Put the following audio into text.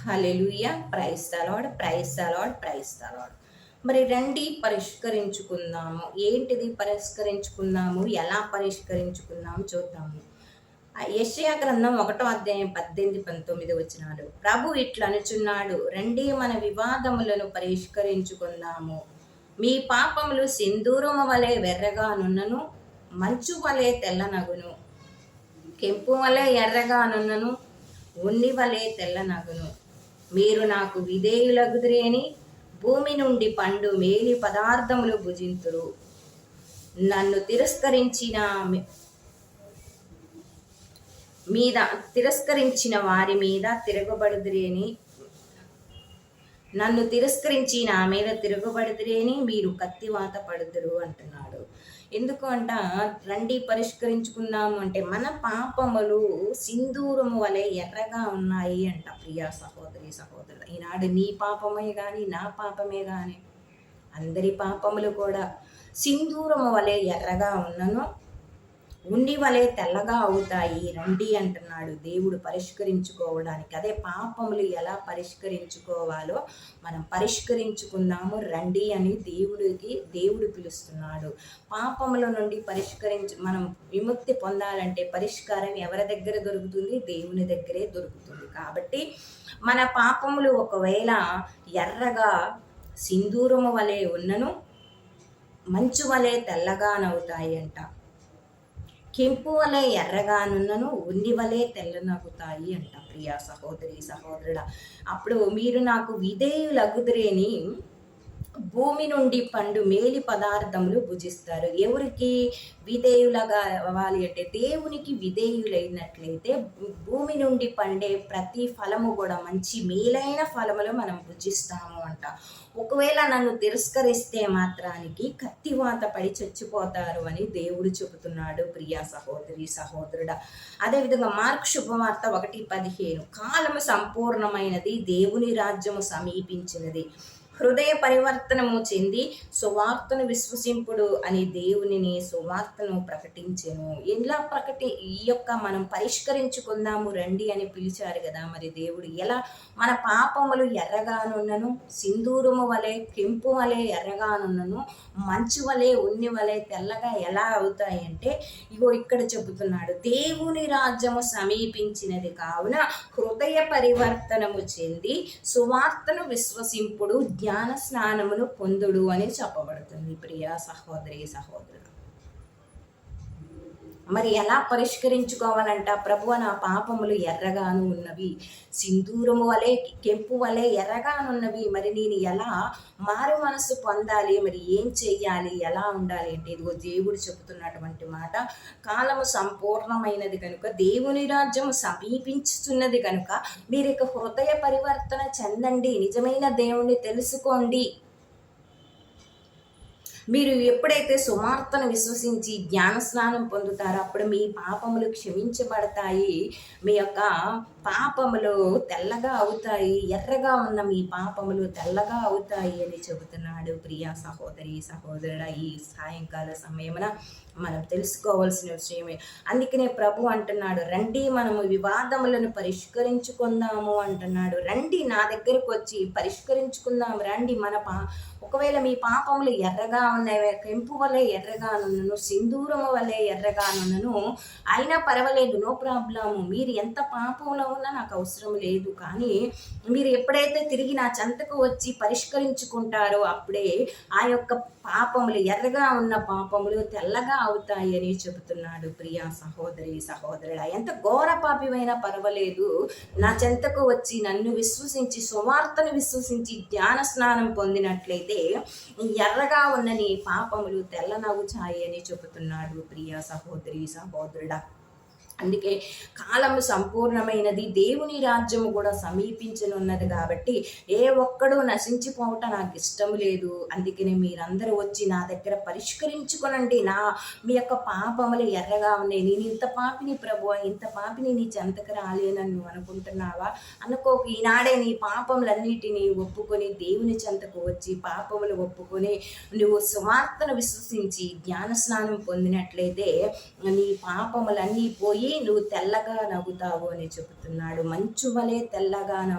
Hallelujah. Praise the Lord, praise the Lord, praise the Lord. మరి రండి పరిష్కరించుకుందాము. ఏంటిది పరిష్కరించుకుందాము? ఎలా పరిష్కరించుకుందాము చూద్దాము. యెషయా గ్రంథం 1వ అధ్యాయం 18, 19 వచనాలు. ప్రభు ఇట్లనుచున్నాడు, రండి మన వివాదములను పరిష్కరించుకుందాము. మీ పాపములు సింధూరము వలె వెర్రగానున్నను, మంచు వలె తెల్లనగును. కెంపు వలె ఎర్రగానున్నను, ఉన్ని వలె తెల్లనగును. మీరు నాకు విధేయులగుదురేని భూమి నుండి పండు మేలి పదార్థములు భుజింతురు. నన్ను తిరస్కరించిన వారి మీద తిరగబడుదురేని నన్ను తిరస్కరించి నా మీద తిరగబడుదురేని మీరు కత్తివాత పడుదురు అంటున్నాడు. ఎందుకు అంట రండి పరిష్కరించుకుందాము అంటే, మన పాపములు సింధూరము వలె ఎర్రగా ఉన్నాయి అంట. ప్రియా సహోదరి సహోదరుడు, ఈనాడు నీ పాపమే కానీ నా పాపమే కానీ అందరి పాపములు కూడా సింధూరము వలె ఎర్రగా ఉన్నను, ఉన్ని వలె తెల్లగా అవుతాయి. రండి అంటున్నాడు దేవుడు పరిష్కరించుకోవడానికి. అదే పాపములు ఎలా పరిష్కరించుకోవాలో మనం పరిష్కరించుకుందాము రండి అని దేవుడు పిలుస్తున్నాడు. పాపముల నుండి మనం విముక్తి పొందాలంటే పరిష్కారం ఎవరి దగ్గర దొరుకుతుంది? దేవుని దగ్గరే దొరుకుతుంది. కాబట్టి మన పాపములు ఒకవేళ ఎర్రగా సింధూరము వలె ఉన్నను, మంచు వలె తెల్లగానవుతాయి అంట. కెంపు వలె ఎర్రగానున్నను, ఉన్ని వలె తెల్లనగుతాయి అంట. ప్రియా సహోదరి సహోదరుడా, అప్పుడు మీరు నాకు విధేయులగుదురేని భూమి నుండి పండు మేలి పదార్థములు భుజిస్తారు. ఎవరికి విధేయులుగా అవ్వాలి అంటే, దేవునికి విధేయులైనట్లయితే భూమి నుండి పండే ప్రతి ఫలము కూడా మంచి మేలైన ఫలములు మనం భుజిస్తాము అంట. ఒకవేళ నన్ను తిరస్కరిస్తే మాత్రానికి కత్తివాత పడి చచ్చిపోతారు అని దేవుడు చెబుతున్నాడు. ప్రియా సహోదరి సహోదరుడా, అదేవిధంగా మార్కు శుభవార్త 1:15, కాలము సంపూర్ణమైనది, దేవుని రాజ్యము సమీపించినది, హృదయ పరివర్తనము చెంది సువార్తను విశ్వసింపుడు అని దేవునిని సువార్తను ప్రకటించెను. ఈ యొక్క మనం పరిష్కరించుకుందాము రండి అని పిలిచారు కదా. మరి దేవుడు ఎలా మన పాపములు ఎర్రగానున్నను, సింధూరము వలె కెంపు వలె ఎర్రగానున్నను, మంచు వలె ఉన్ని వలె తెల్లగా ఎలా అవుతాయి అంటే, ఇగో ఇక్కడ చెబుతున్నాడు, దేవుని రాజ్యము సమీపించినది కావున హృదయ పరివర్తనము చెంది సువార్తను విశ్వసింపుడు, జ్ఞాన స్నానమును పొందుడు అని చెప్పబడుతుంది. ప్రియా సహోదరి సహోదరుడు, మరి ఎలా పరిష్కరించుకోవాలంట? ప్రభువా, నా పాపములు ఎర్రగాను ఉన్నవి, సింధూరము వలె కెంపు వలె ఎర్రగానున్నవి. మరి నేను ఎలా మారు మనసు పొందాలి? మరి ఏం చెయ్యాలి? ఎలా ఉండాలి అంటే, ఇదిగో దేవుడు చెబుతున్నటువంటి మాట, కాలము సంపూర్ణమైనది కనుక, దేవుని రాజ్యము సమీపించుతున్నది కనుక మీరు ఇక హృదయ పరివర్తన చెందండి, నిజమైన దేవుణ్ణి తెలుసుకోండి. మీరు ఎప్పుడైతే సువార్తను విశ్వసించి జ్ఞాన స్నానం పొందుతారో అప్పుడు మీ పాపములు క్షమించబడతాయి. మీ యొక్క పాపములు తెల్లగా అవుతాయి. ఎర్రగా ఉన్న మీ పాపములు తెల్లగా అవుతాయి అని చెబుతున్నాడు. ప్రియా సహోదరి సహోదరుడా, ఈ సాయంకాల సమయమున మనం తెలుసుకోవాల్సిన విషయమే. అందుకనే ప్రభు అంటున్నాడు, రండి మనము వివాదములను పరిష్కరించుకుందాము అంటున్నాడు. రండి నా దగ్గరకు వచ్చి పరిష్కరించుకుందాం రండి. ఒకవేళ మీ పాపములు ఎర్రగా ఉన్నాయి, కెంపు వలె ఎర్రగానున్నను, సింధూరము వలె ఎర్రగానున్నను, అయినా పర్వాలేదు, నో ప్రాబ్లము. మీరు ఎంత పాపంలో ఉన్నా నాకు అవసరం లేదు. కానీ మీరు ఎప్పుడైతే తిరిగి నా చెంతకు వచ్చి పరిష్కరించుకుంటారో అప్పుడే ఆ యొక్క పాపములు, ఎర్రగా ఉన్న పాపములు తెల్లగా అవుతాయి అని చెబుతున్నాడు. ప్రియా సహోదరి సహోదరుడా, ఎంత ఘోర పాపివైనా పర్వాలేదు, నా చెంతకు వచ్చి నన్ను విశ్వసించి సువార్తను విశ్వసించి జ్ఞాన స్నానం పొందినట్లయితే ఎర్రగా ఉన్న నీ పాపములు తెల్లనవుతాయి అని చెబుతున్నాడు. ప్రియా సహోదరి సహోదరుడా, అందుకే కాలము సంపూర్ణమైనది, దేవుని రాజ్యము కూడా సమీపించనున్నది కాబట్టి ఏ ఒక్కడూ నశించిపోవటం నాకు ఇష్టం లేదు. అందుకనే మీరందరూ వచ్చి నా దగ్గర పరిష్కరించుకోనండి. మీ యొక్క పాపములు ఎర్రగా ఉన్నాయి. నేను ఇంత పాపిని ప్రభువా, ఇంత పాపిని నీ చెంతకు రాలేనని నువ్వు అనుకుంటున్నావా? అనుకోకు. ఈనాడే నీ పాపములన్నిటినీ ఒప్పుకొని దేవుని చెంతకు వచ్చి పాపములు ఒప్పుకొని నువ్వు సువార్తను విశ్వసించి జ్ఞాన స్నానం పొందినట్లయితే నీ పాపములన్నీ పోయి నువ్వు తెల్లగా నవ్వుతావు అని చెబుతున్నాడు. మంచు వలె తెల్లగా నవ్వు